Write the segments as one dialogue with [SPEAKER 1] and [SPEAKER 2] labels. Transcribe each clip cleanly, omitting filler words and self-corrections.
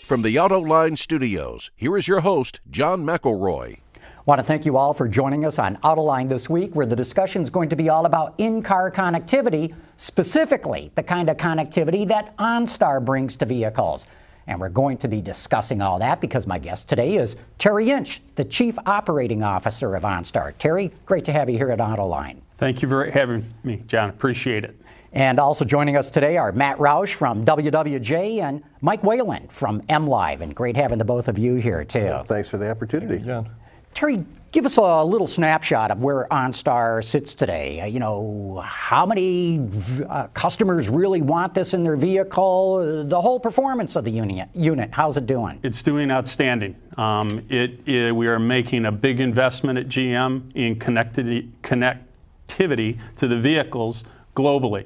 [SPEAKER 1] From the Autoline studios, here is your host, John McElroy.
[SPEAKER 2] I want to thank you all for joining us on Autoline this week, where the discussion is going to be all about in-car connectivity, specifically the kind of connectivity that OnStar brings to vehicles. And we're going to be discussing all that because my guest today is Terry Inch, the Chief Operating Officer of OnStar. Terry, great to have you here at Autoline.
[SPEAKER 3] Thank you for having me, John. Appreciate it.
[SPEAKER 2] And also joining us today are Matt Roush from WWJ and Mike Whalen from MLive. And great having the both of you here, too.
[SPEAKER 4] Well, thanks for the opportunity.
[SPEAKER 5] Thank you, John.
[SPEAKER 2] Terry, give us a little snapshot of where OnStar sits today. How many customers really want this in their vehicle? The whole performance of the unit, how's it doing?
[SPEAKER 3] It's doing outstanding. We are making a big investment at GM in connectivity to the vehicles globally.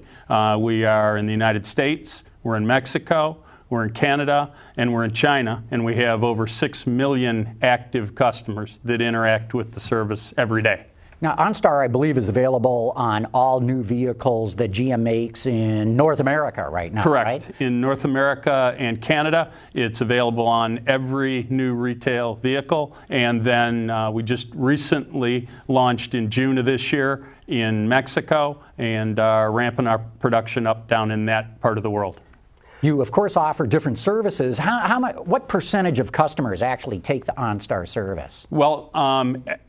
[SPEAKER 3] We are in the United States, we're in Mexico, we're in Canada, and we're in China, and we have over 6 million active customers that interact with the service every day.
[SPEAKER 2] Now, OnStar, I believe, is available on all new vehicles that GM makes in North America right now,
[SPEAKER 3] Correct.
[SPEAKER 2] Right?
[SPEAKER 3] In North America and Canada, it's available on every new retail vehicle. And then we just recently launched in June of this year in Mexico and are ramping our production up down in that part of the world.
[SPEAKER 2] You, of course, offer different services. What percentage of customers actually take the OnStar service?
[SPEAKER 3] Well,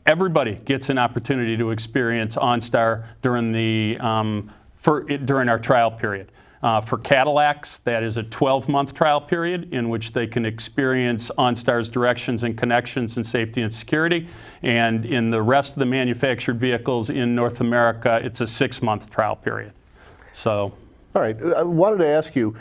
[SPEAKER 3] everybody gets an opportunity to experience OnStar during our trial period. For Cadillacs, that is a 12-month trial period in which they can experience OnStar's directions and connections and safety and security. And in the rest of the manufactured vehicles in North America, it's a 6-month trial period. So.
[SPEAKER 4] All right. I wanted to ask you,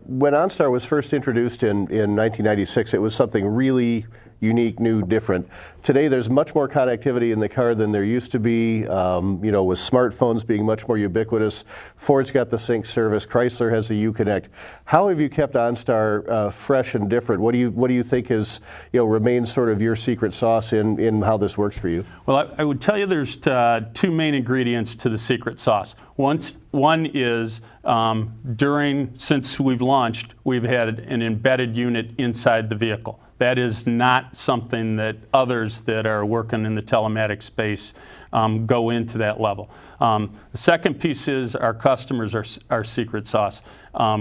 [SPEAKER 4] when OnStar was first introduced in 1996, it was something really unique, new, different. Today, there's much more connectivity in the car than there used to be, with smartphones being much more ubiquitous. Ford's got the Sync service. Chrysler has the Uconnect. How have you kept OnStar fresh and different? What do you think is, remains sort of your secret sauce in how this works for you?
[SPEAKER 3] Well, I would tell you there's two main ingredients to the secret sauce. One is since we've launched, we've had an embedded unit inside the vehicle. That is not something that others that are working in the telematics space go into that level. The second piece is our customers are our secret sauce.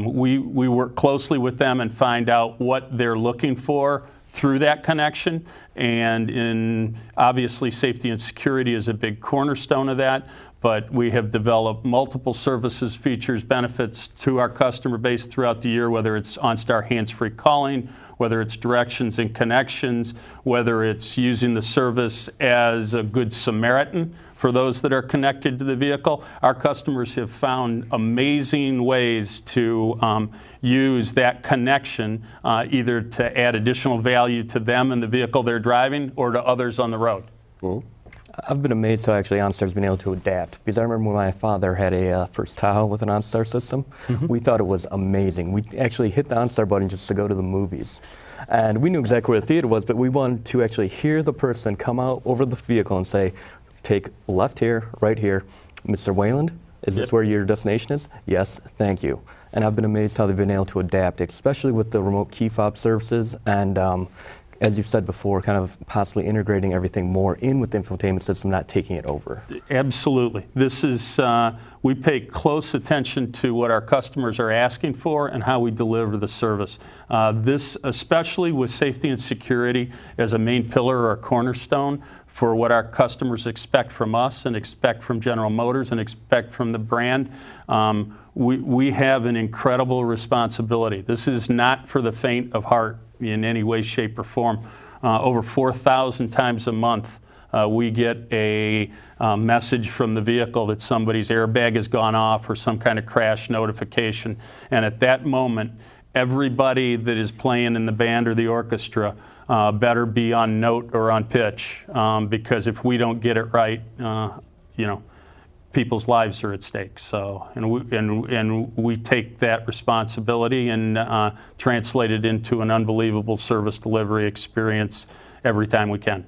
[SPEAKER 3] We work closely with them and find out what they're looking for through that connection. And obviously safety and security is a big cornerstone of that. But we have developed multiple services, features, benefits to our customer base throughout the year, whether it's OnStar hands-free calling, whether it's directions and connections, whether it's using the service as a good Samaritan for those that are connected to the vehicle. Our customers have found amazing ways to use that connection either to add additional value to them and the vehicle they're driving or to others on the road.
[SPEAKER 4] Mm-hmm.
[SPEAKER 5] I've been amazed how actually OnStar's been able to adapt, because I remember when my father had a first Tahoe with an OnStar system, we thought it was amazing. We actually hit the OnStar button just to go to the movies. And we knew exactly where the theater was, but we wanted to actually hear the person come out over the vehicle and say, take left here, right here. Mr. Wayland, is this where your destination is? Yes, thank you. And I've been amazed how they've been able to adapt, especially with the remote key fob services and as you've said before, kind of possibly integrating everything more in with the infotainment system, not taking it over.
[SPEAKER 3] Absolutely. This is, we pay close attention to what our customers are asking for and how we deliver the service. This, especially with safety and security as a main pillar or a cornerstone for what our customers expect from us and expect from General Motors and expect from the brand, we have an incredible responsibility. This is not for the faint of heart in any way, shape, or form. Over 4,000 times a month, we get a message from the vehicle that somebody's airbag has gone off or some kind of crash notification. And at that moment, everybody that is playing in the band or the orchestra better be on note or on pitch, because if we don't get it right, people's lives are at stake. So, and we take that responsibility and translate it into an unbelievable service delivery experience every time we can.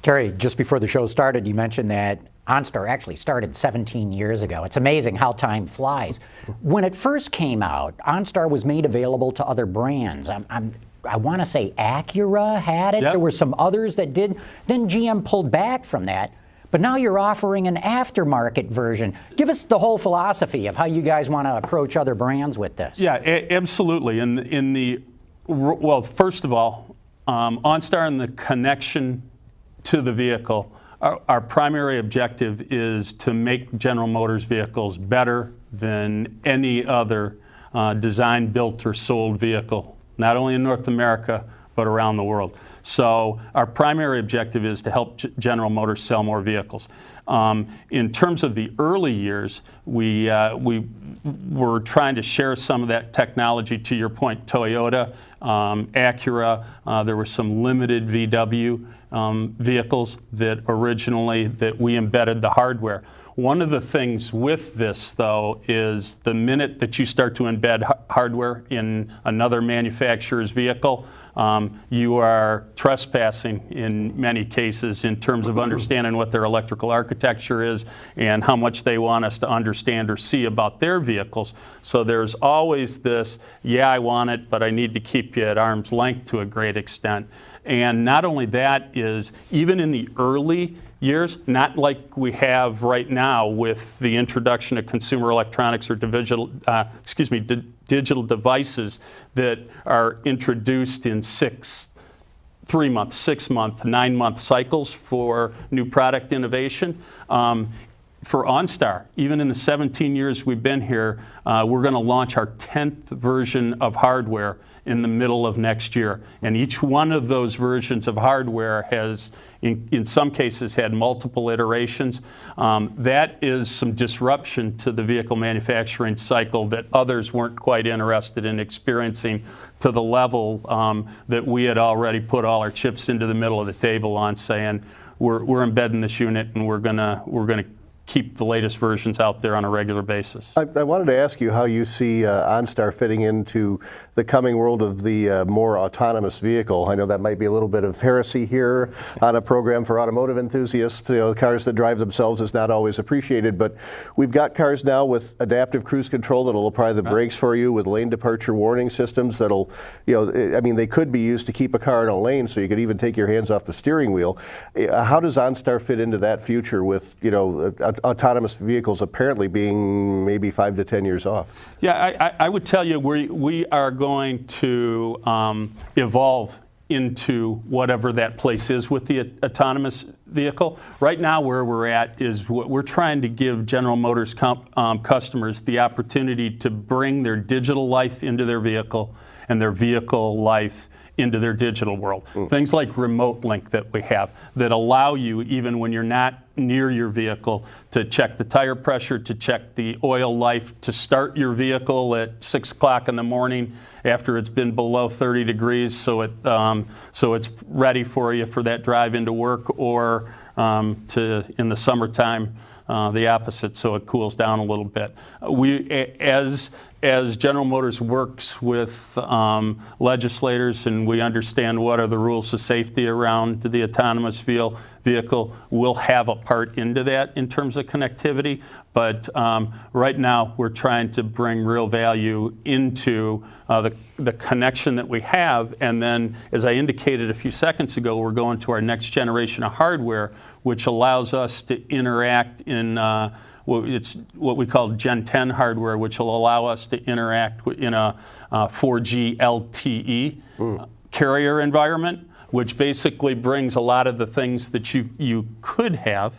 [SPEAKER 2] Terry, just before the show started, you mentioned that OnStar actually started 17 years ago. It's amazing how time flies. When it first came out, OnStar was made available to other brands. I want to say Acura had it.
[SPEAKER 3] Yep.
[SPEAKER 2] There were some others that did. Then GM pulled back from that. But now you're offering an aftermarket version. Give us the whole philosophy of how you guys want to approach other brands with this.
[SPEAKER 3] Yeah, absolutely. Well, first of all, OnStar and the connection to the vehicle, our primary objective is to make General Motors vehicles better than any other designed, built, or sold vehicle, not only in North America, but around the world. So our primary objective is to help General Motors sell more vehicles. In terms of the early years, we were trying to share some of that technology. To your point, Toyota, Acura, there were some limited VW vehicles that we embedded the hardware. One of the things with this, though, is the minute that you start to embed hardware in another manufacturer's vehicle, you are trespassing in many cases in terms of understanding what their electrical architecture is and how much they want us to understand or see about their vehicles. So there's always this, yeah, I want it, but I need to keep you at arm's length to a great extent. And not only that is, even in the early years, not like we have right now with the introduction of consumer electronics or digital devices that are introduced in 3-month, 6-month, 9-month cycles for new product innovation. For OnStar, even in the 17 years we've been here, we're going to launch our 10th version of hardware in the middle of next year. And each one of those versions of hardware has, in some cases, had multiple iterations. That is some disruption to the vehicle manufacturing cycle that others weren't quite interested in experiencing to the level that we had already put all our chips into the middle of the table on, saying we're embedding this unit and we're gonna keep the latest versions out there on a regular basis.
[SPEAKER 4] I wanted to ask you how you see OnStar fitting into the coming world of the more autonomous vehicle. I know that might be a little bit of heresy here on a program for automotive enthusiasts. Cars that drive themselves is not always appreciated, but we've got cars now with adaptive cruise control that'll apply the brakes for you, with lane departure warning systems that'll, they could be used to keep a car in a lane, so you could even take your hands off the steering wheel. How does OnStar fit into that future with, autonomous vehicles apparently being maybe 5 to 10 years off?
[SPEAKER 3] Yeah, I would tell you we are going to evolve into whatever that place is with the autonomous vehicle. Right now where we're at is we're trying to give General Motors customers the opportunity to bring their digital life into their vehicle and their vehicle life into their digital world. Things like Remote Link that we have that allow you, even when you're not near your vehicle, to check the tire pressure, to check the oil life, to start your vehicle at 6 o'clock in the morning after it's been below 30 degrees, so it's ready for you for that drive into work, or in the summertime, the opposite, so it cools down a little bit. As General Motors works with legislators and we understand what are the rules of safety around the autonomous vehicle, we'll have a part into that in terms of connectivity. But right now we're trying to bring real value into the connection that we have. And then, as I indicated a few seconds ago, we're going to our next generation of hardware, which allows us to interact in it's what we call Gen 10 hardware, which will allow us to interact in a 4G LTE carrier environment, which basically brings a lot of the things that you could have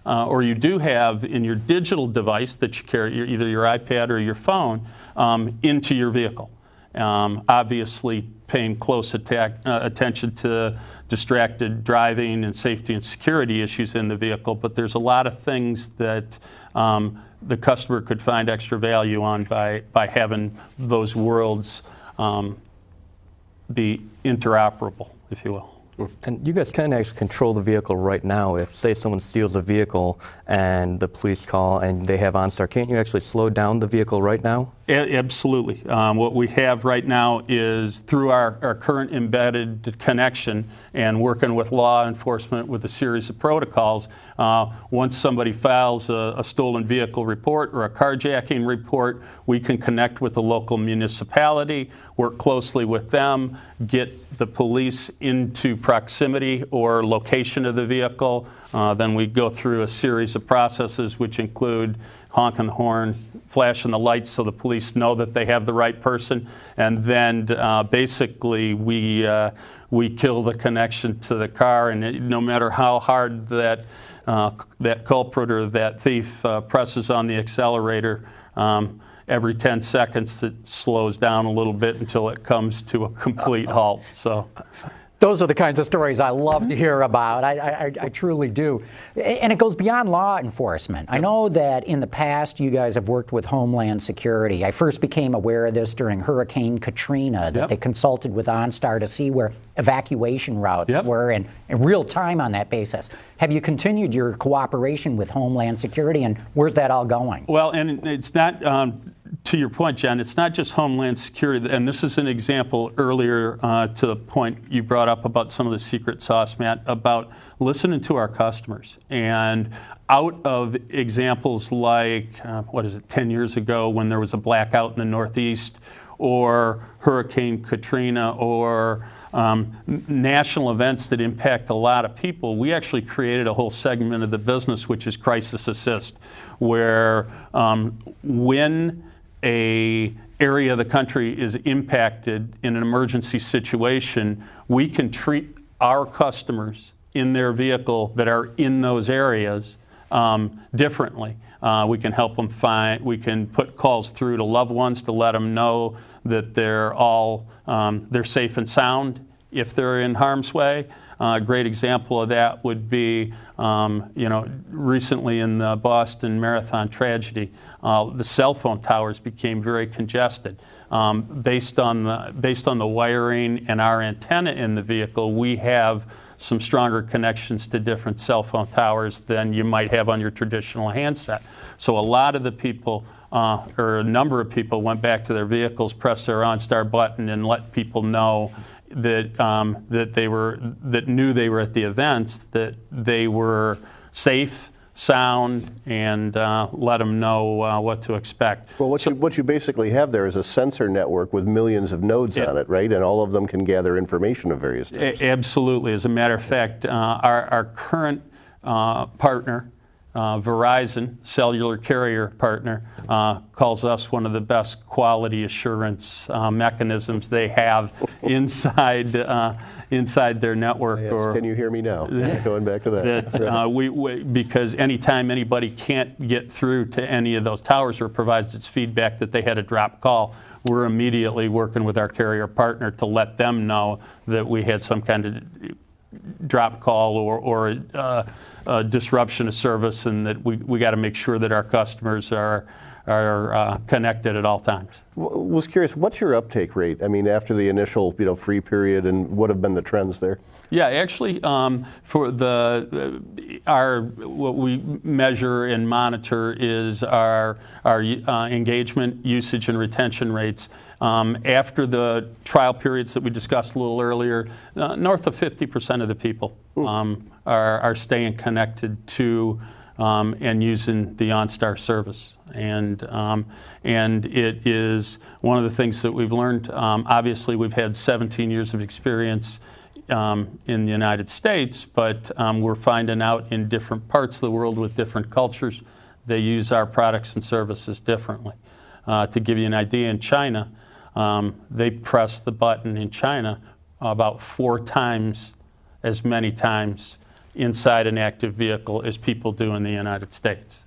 [SPEAKER 3] or you do have in your digital device that you carry, either your iPad or your phone, into your vehicle. Obviously paying close attention to distracted driving and safety and security issues in the vehicle, but there's a lot of things that the customer could find extra value on by having those worlds be interoperable, if you will.
[SPEAKER 5] And you guys can actually control the vehicle right now. If, say, someone steals a vehicle and the police call and they have OnStar, can't you actually slow down the vehicle right now
[SPEAKER 3] Absolutely. What we have right now is through our current embedded connection and working with law enforcement with a series of protocols, once somebody files a stolen vehicle report or a carjacking report, we can connect with the local municipality, work closely with them, get the police into proximity or location of the vehicle. Then we go through a series of processes which include honking the horn, flashing the lights so the police know that they have the right person, and then basically we kill the connection to the car, and no matter how hard that culprit or that thief presses on the accelerator, every 10 seconds it slows down a little bit until it comes to a complete halt. So.
[SPEAKER 2] Those are the kinds of stories I love to hear about. I truly do. And it goes beyond law enforcement. I know that in the past you guys have worked with Homeland Security. I first became aware of this during Hurricane Katrina, that they consulted with OnStar to see where evacuation routes were in real time on that basis. Have you continued your cooperation with Homeland Security, and where's that all going?
[SPEAKER 3] Well, and it's not, to your point, John, it's not just Homeland Security, and this is an example earlier to the point you brought up about some of the secret sauce, Matt, about listening to our customers. And out of examples like, 10 years ago when there was a blackout in the Northeast, or Hurricane Katrina, or national events that impact a lot of people, we actually created a whole segment of the business which is crisis assist, where when a area of the country is impacted in an emergency situation, we can treat our customers in their vehicle that are in those areas differently. We can help them we can put calls through to loved ones to let them know that they're safe and sound if they're in harm's way. A great example of that would be, recently in the Boston Marathon tragedy, the cell phone towers became very congested. Based on the wiring and our antenna in the vehicle, we have some stronger connections to different cell phone towers than you might have on your traditional handset. So a lot of the people, or a number of people, went back to their vehicles, pressed their OnStar button, and let people know that knew they were at the events, that they were safe, sound, and let them know what to expect.
[SPEAKER 4] Well, what you basically have there is a sensor network with millions of nodes on it, right? And all of them can gather information of various types.
[SPEAKER 3] Absolutely. As a matter of fact, our current partner, Verizon, cellular carrier partner, calls us one of the best quality assurance mechanisms they have inside their network.
[SPEAKER 4] Yes. Can you hear me now? Going back to that.
[SPEAKER 3] Because anytime anybody can't get through to any of those towers or provides its feedback that they had a drop call, we're immediately working with our carrier partner to let them know that we had some kind of drop call or a disruption of service, and that we got to make sure that our customers are connected at all times.
[SPEAKER 4] Was curious, what's your uptake rate? I mean, after the initial free period, and what have been the trends there?
[SPEAKER 3] Yeah, actually, for what we measure and monitor is our engagement, usage, and retention rates. After the trial periods that we discussed a little earlier, north of 50% of the people are staying connected to and using the OnStar service. And it is one of the things that we've learned. Obviously, we've had 17 years of experience in the United States, but we're finding out in different parts of the world with different cultures, they use our products and services differently. To give you an idea, in China, they press the button in China about 4 times as many times inside an active vehicle as people do in the United States.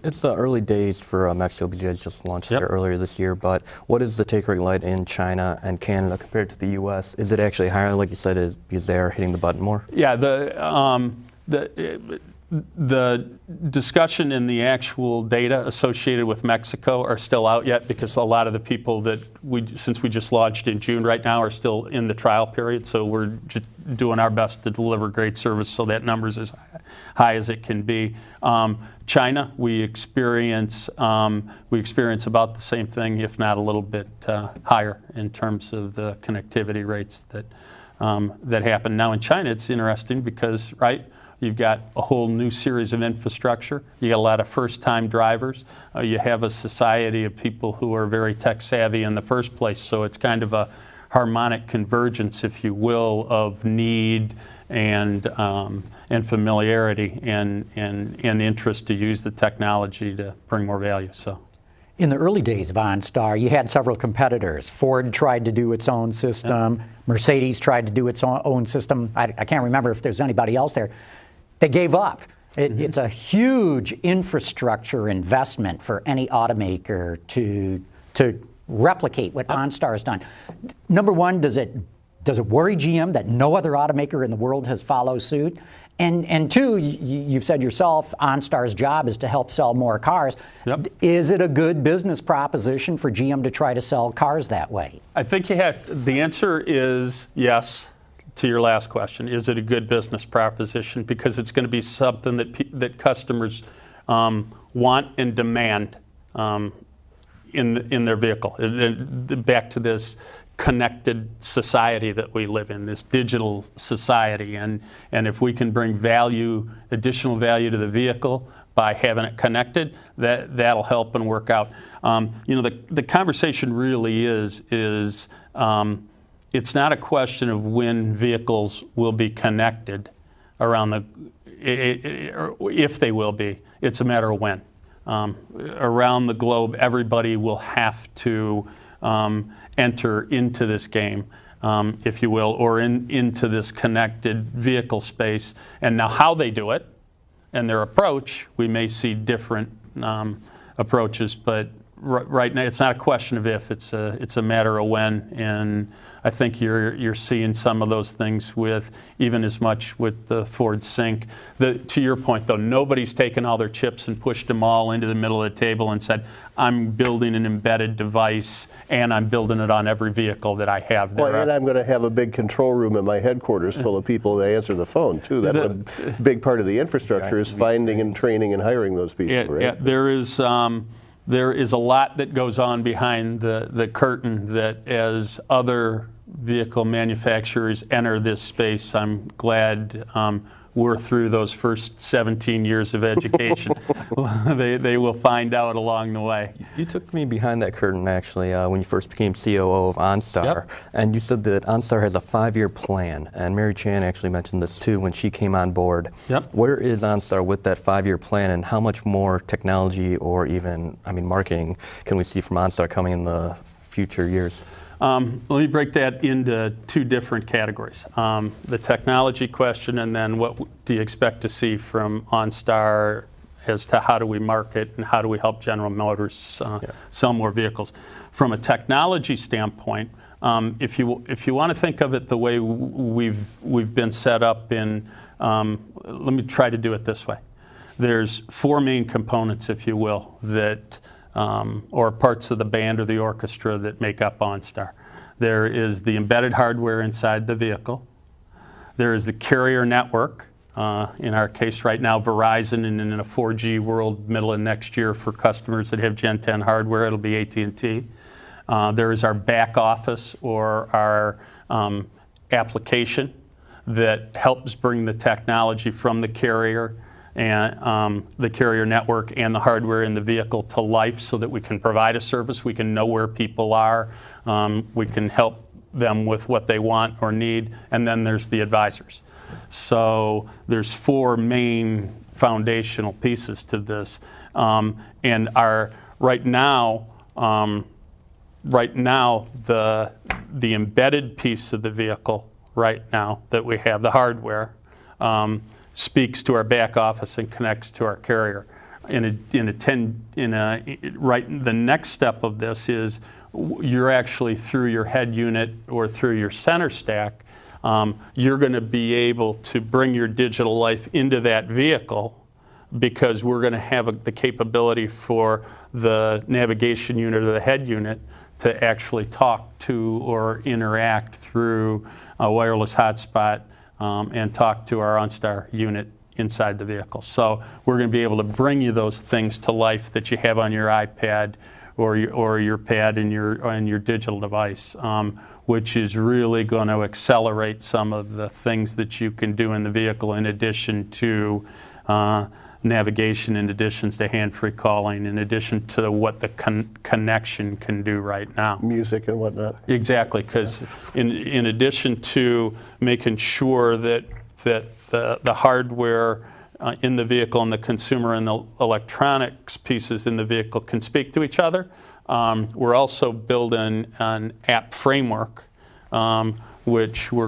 [SPEAKER 5] It's the early days for Mexico, because you guys just launched there earlier this year, but what is the take rate like in China and Canada compared to the U.S.? Is it actually higher, like you said, because they are hitting the button more?
[SPEAKER 3] Yeah, The discussion and the actual data associated with Mexico are still out yet, because a lot of the people that since we just launched in June right now, are still in the trial period. So we're just doing our best to deliver great service so that number's as high as it can be. China, we experience about the same thing, if not a little bit higher in terms of the connectivity rates that happen. Now in China, it's interesting because, right, you've got a whole new series of infrastructure. You got a lot of first-time drivers. You have a society of people who are very tech-savvy in the first place. So it's kind of a harmonic convergence, if you will, of need and familiarity and interest to use the technology to bring more value. So.
[SPEAKER 2] In the early days of OnStar, you had several competitors. Ford tried to do its own system. Yep. Mercedes tried to do its own system. I can't remember if there's anybody else there. They gave up. It's a huge infrastructure investment for any automaker to replicate what OnStar has done. Number one, does it worry GM that no other automaker in the world has followed suit? And two, you've said yourself, OnStar's job is to help sell more cars. Yep. Is it a good business proposition for GM to try to sell cars that way? I think
[SPEAKER 3] the answer is yes. To your last question, is it a good business proposition? Because it's going to be something that customers want and demand in their vehicle. Back to this connected society that we live in, this digital society, and if we can bring additional value to the vehicle by having it connected, that'll help and work out. The conversation really is. It's not a question of when vehicles will be connected if they will be. It's a matter of when. Around the globe, everybody will have to enter into this game, if you will, or into this connected vehicle space. And now how they do it and their approach, we may see different approaches, but right now it's not a question of if, it's a matter of when. And I think you're seeing some of those things even as much with the Ford Sync. To your point, though, nobody's taken all their chips and pushed them all into the middle of the table and said, I'm building an embedded device and I'm building it on every vehicle that I have.
[SPEAKER 4] And I'm going to have a big control room in my headquarters full of people that answer the phone, too. That's a big part of the infrastructure, is finding and training and hiring those people, right?
[SPEAKER 3] Yeah, there is a lot that goes on behind the curtain that, as other vehicle manufacturers enter this space, I'm glad we're through those first 17 years of education. They will find out along the way.
[SPEAKER 5] You took me behind that curtain, actually, when you first became COO of OnStar. Yep. And you said that OnStar has a 5-year plan. And Mary Chan actually mentioned this, too, when she came on board. Yep. Where is OnStar with that 5-year plan, and how much more technology or even, marketing can we see from OnStar coming in the future years?
[SPEAKER 3] Let me break that into two different categories. The technology question, and then what do you expect to see from OnStar as to how do we market and how do we help General Motors sell more vehicles. From a technology standpoint, if you want to think of it the way we've been set up in, let me try to do it this way. There's 4 main components, if you will, that or parts of the band or the orchestra that make up OnStar. There is the embedded hardware inside the vehicle. There is the carrier network, in our case right now Verizon, and in a 4G world middle of next year for customers that have Gen 10 hardware, it'll be AT&T. There is our back office or our application that helps bring the technology from the carrier and the carrier network and the hardware in the vehicle to life so that we can provide a service, we can know where people are, we can help them with what they want or need, and then there's the advisors. So there's 4 main foundational pieces to this, and right now the embedded piece of the vehicle right now that we have, the hardware, speaks to our back office and connects to our carrier. The next step of this is you're actually, through your head unit or through your center stack, you're going to be able to bring your digital life into that vehicle because we're going to have the capability for the navigation unit or the head unit to actually talk to or interact through a wireless hotspot and talk to our OnStar unit inside the vehicle. So we're going to be able to bring you those things to life that you have on your iPad or your pad and your digital device, which is really going to accelerate some of the things that you can do in the vehicle in addition to navigation, in addition to hand-free calling, in addition to what the connection can do right now.
[SPEAKER 4] Music and whatnot.
[SPEAKER 3] Exactly, because in addition to making sure that the hardware in the vehicle and the consumer and the electronics pieces in the vehicle can speak to each other, we're also building an app framework, which we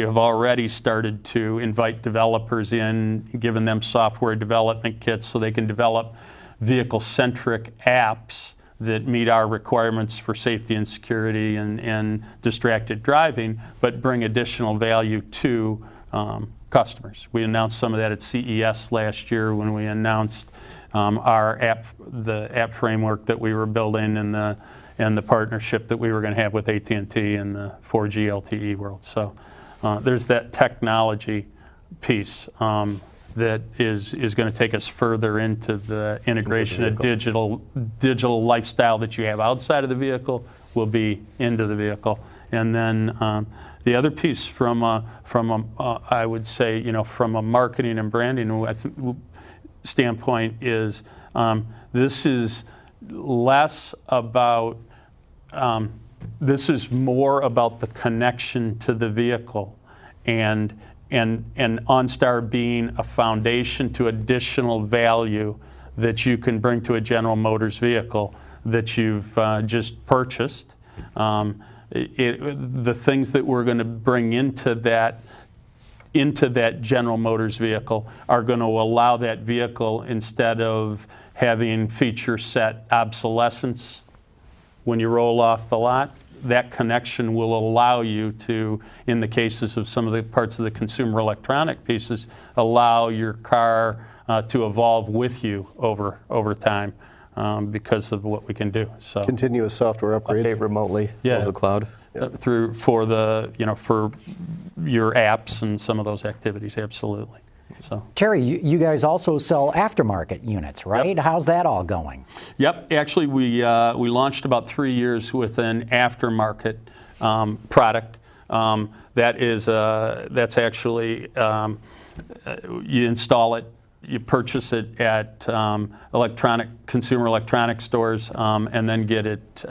[SPEAKER 3] have already started to invite developers in, giving them software development kits so they can develop vehicle-centric apps that meet our requirements for safety and security and distracted driving, but bring additional value to customers. We announced some of that at CES last year when we announced the app framework that we were building and the partnership that we were going to have with AT&T in the 4G LTE world. So there's that technology piece that is going to take us further into the integration of digital lifestyle that you have outside of the vehicle will be into the vehicle. And then the other piece I would say, from a marketing and branding standpoint is this is less about, this is more about the connection to the vehicle and OnStar being a foundation to additional value that you can bring to a General Motors vehicle that you've just purchased. The things that we're going to bring into that General Motors vehicle are going to allow that vehicle, instead of having feature set obsolescence when you roll off the lot, that connection will allow you to, in the cases of some of the parts of the consumer electronic pieces, allow your car to evolve with you over time because of what we can do. So
[SPEAKER 4] continuous software upgrades.
[SPEAKER 5] Update remotely over the cloud.
[SPEAKER 3] For your apps and some of those activities, absolutely. So
[SPEAKER 2] Terry, you guys also sell aftermarket units, right?
[SPEAKER 3] Yep.
[SPEAKER 2] How's that all going?
[SPEAKER 3] Yep. Actually, we launched about 3 years with an aftermarket product. That's actually you install it, you purchase it at consumer electronic stores, and then get it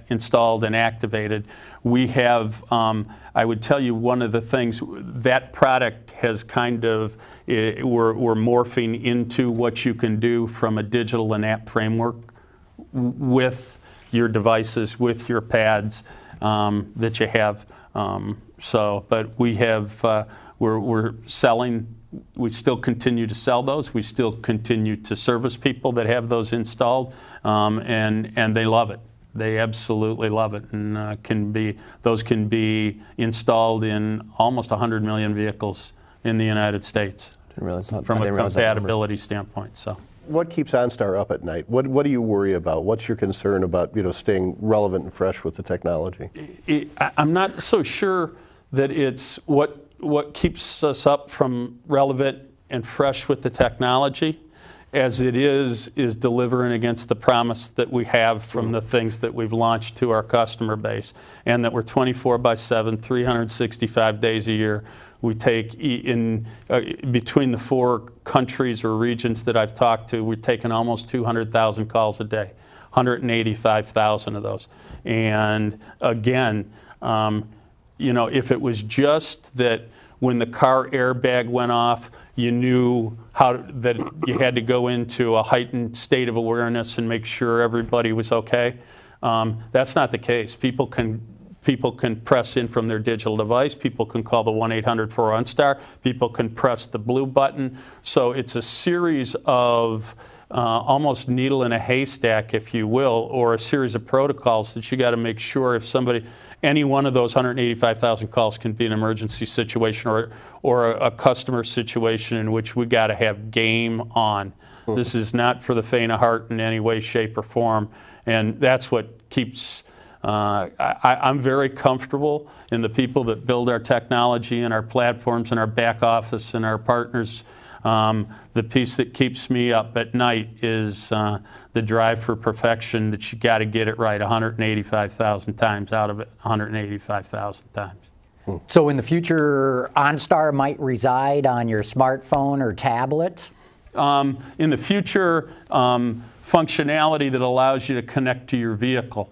[SPEAKER 3] installed and activated. We have, I would tell you, one of the things, that product has kind of, we're morphing into what you can do from a digital and app framework with your devices, with your pads that you have. But we have, we're selling. We still continue to sell those. We still continue to service people that have those installed, and they love it. They absolutely love it, and those can be installed in almost 100 million vehicles in the United States from a compatibility standpoint. So,
[SPEAKER 4] what keeps OnStar up at night? What do you worry about? What's your concern about staying relevant and fresh with the technology?
[SPEAKER 3] I'm not so sure that it's what keeps us up from relevant and fresh with the technology as it is delivering against the promise that we have from the things that we've launched to our customer base, and that we're 24/7, 365 days a year. We take between the 4 countries or regions that I've talked to, we're taking almost 200,000 calls a day, 185,000 of those. And again, if it was just that when the car airbag went off, you knew that you had to go into a heightened state of awareness and make sure everybody was okay. That's not the case. People can press in from their digital device. People can call the 1-800-4OnStar. People can press the blue button. So it's a series of almost needle in a haystack, if you will, or a series of protocols that you got to make sure if somebody, any one of those 185,000 calls can be an emergency situation or a customer situation in which we got to have game on. This is not for the faint of heart in any way, shape, or form, and that's what keeps. I'm very comfortable in the people that build our technology and our platforms and our back office and our partners. The piece that keeps me up at night is the drive for perfection, that you got to get it right 185,000 times out of it, 185,000 times.
[SPEAKER 2] So in the future, OnStar might reside on your smartphone or tablet?
[SPEAKER 3] In the future, functionality that allows you to connect to your vehicle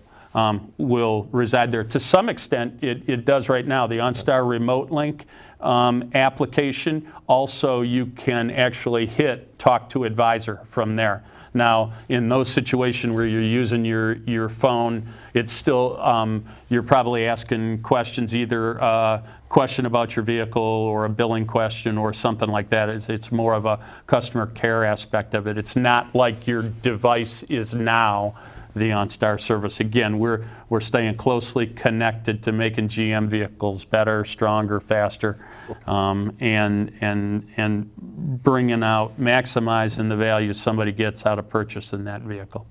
[SPEAKER 3] will reside there. To some extent, it does right now. The OnStar Remote Link application, also you can actually hit Talk to Advisor from there. Now, in those situations where you're using your phone, it's still, you're probably asking questions, either a question about your vehicle or a billing question or something like that. It's more of a customer care aspect of it. It's not like your device is now the OnStar service. Again, we're staying closely connected to making GM vehicles better, stronger, faster, and bringing out, maximizing the value somebody gets out of purchasing that vehicle.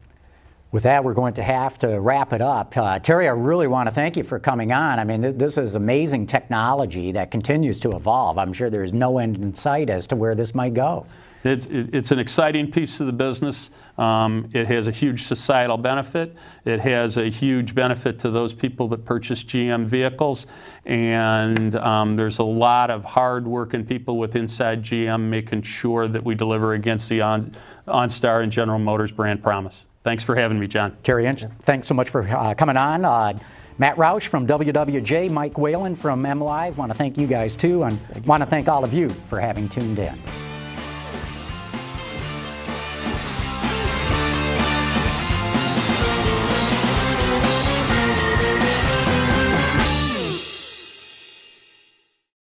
[SPEAKER 2] With that, we're going to have to wrap it up. Terry, I really want to thank you for coming on. I mean, this is amazing technology that continues to evolve. I'm sure there's no end in sight as to where this might go.
[SPEAKER 3] It's an exciting piece of the business. It has a huge societal benefit. It has a huge benefit to those people that purchase GM vehicles. And there's a lot of hard-working people with inside GM making sure that we deliver against the OnStar and General Motors brand promise. Thanks for having me, John.
[SPEAKER 2] Terry, thanks so much for coming on. Matt Roush from WWJ, Mike Whalen from MLive. Want to thank you guys too, and want to thank all of you for having tuned in.